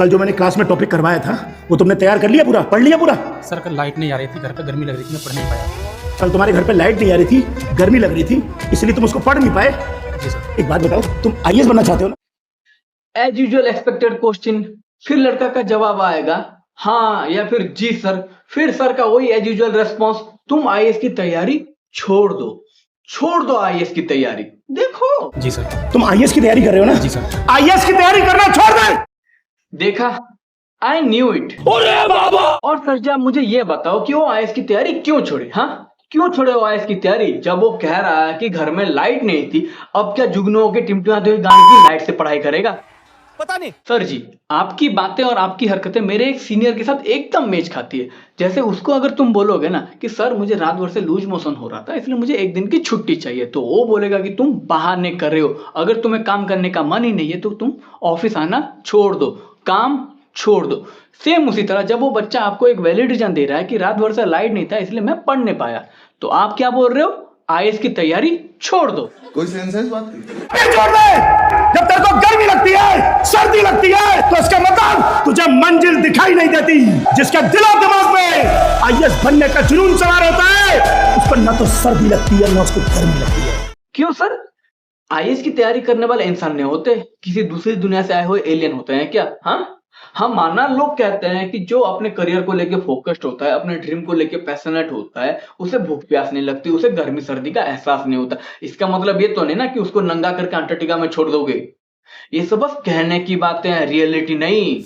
कल जो मैंने क्लास में टॉपिक करवाया था वो तुमने तैयार कर लिया, पूरा पढ़ लिया पूरा? सर कल लाइट नहीं आ रही थी, घर पे गर्मी लग रही थी, मैं पढ़ नहीं पाया। कल तुम्हारे घर पे लाइट नहीं आ रही थी, गर्मी लग रही थी, इसलिए तुम उसको पढ़ नहीं पाए। जी सर। एक बात बताओ, तुम आईएएस बनना चाहते हो ना? एज यूजुअल एक्सपेक्टेड क्वेश्चन, फिर लड़का का जवाब आएगा हाँ या फिर जी सर, फिर सर का वही एज यूजुअल रेस्पॉन्स, तुम आईएएस की तैयारी छोड़ दो आईएएस की तैयारी। देखो जी सर। तुम आईएएस की तैयारी कर रहे हो ना? जी सर। आईएएस की तैयारी करना छोड़ दे। देखा, आई न्यू इट। और सर जी आप मुझे ये बताओ कि वो आईएएस की तैयारी क्यों छोड़े? हाँ क्यों छोड़े वो आईएएस की तैयारी, जब वो कह रहा है कि घर में लाइट नहीं थी, अब क्या जुगनुओं के टिमटिमाते हुए गांड की लाइट से पढ़ाई करेगा? पता नहीं सर जी आपकी बातें और आपकी हरकतें मेरे एक सीनियर के साथ एकदम मैच खाती है। जैसे उसको अगर तुम बोलोगे ना कि सर मुझे रात भर से लूज मोशन हो रहा था इसलिए मुझे एक दिन की छुट्टी चाहिए, तो वो बोलेगा कि तुम बहाने कर रहे हो, अगर तुम्हें काम करने का मन ही नहीं है तो तुम ऑफिस आना छोड़ दो, काम छोड़ दो। सेम उसी तरह जब वो बच्चा आपको एक वैलिड रीजन दे रहा है कि रात भर से लाइट नहीं था इसलिए मैं पढ़ नहीं पाया, तो आप क्या बोल रहे हो? आईएएस की तैयारी छोड़ दो। कोई सेंस है इस बात की? छोड़ दे। जब तेरे को गर्मी लगती है, सर्दी लगती है, तो इसका मतलब तुझे मंजिल दिखाई नहीं देती। जिसके दिलो दिमाग में आईएएस बनने का जुनून सवार होता है उसको ना तो सर्दी लगती है ना उसको गर्मी लगती है। क्यों सर? आईएएस की तैयारी करने वाले इंसान नहीं होते, किसी दूसरी दुनिया से आए हुए एलियन होते हैं क्या? हाँ माना लोग कहते हैं कि जो अपने करियर को लेके फोकस्ड होता है, अपने ड्रीम को लेके पैशनेट होता है, उसे भूख प्यास नहीं लगती, उसे गर्मी सर्दी का एहसास नहीं होता। इसका मतलब ये तो नहीं ना कि उसको नंगा करके अंटार्कटिका में छोड़ दोगे। ये सब बस कहने की बातें हैं, रियलिटी नहीं।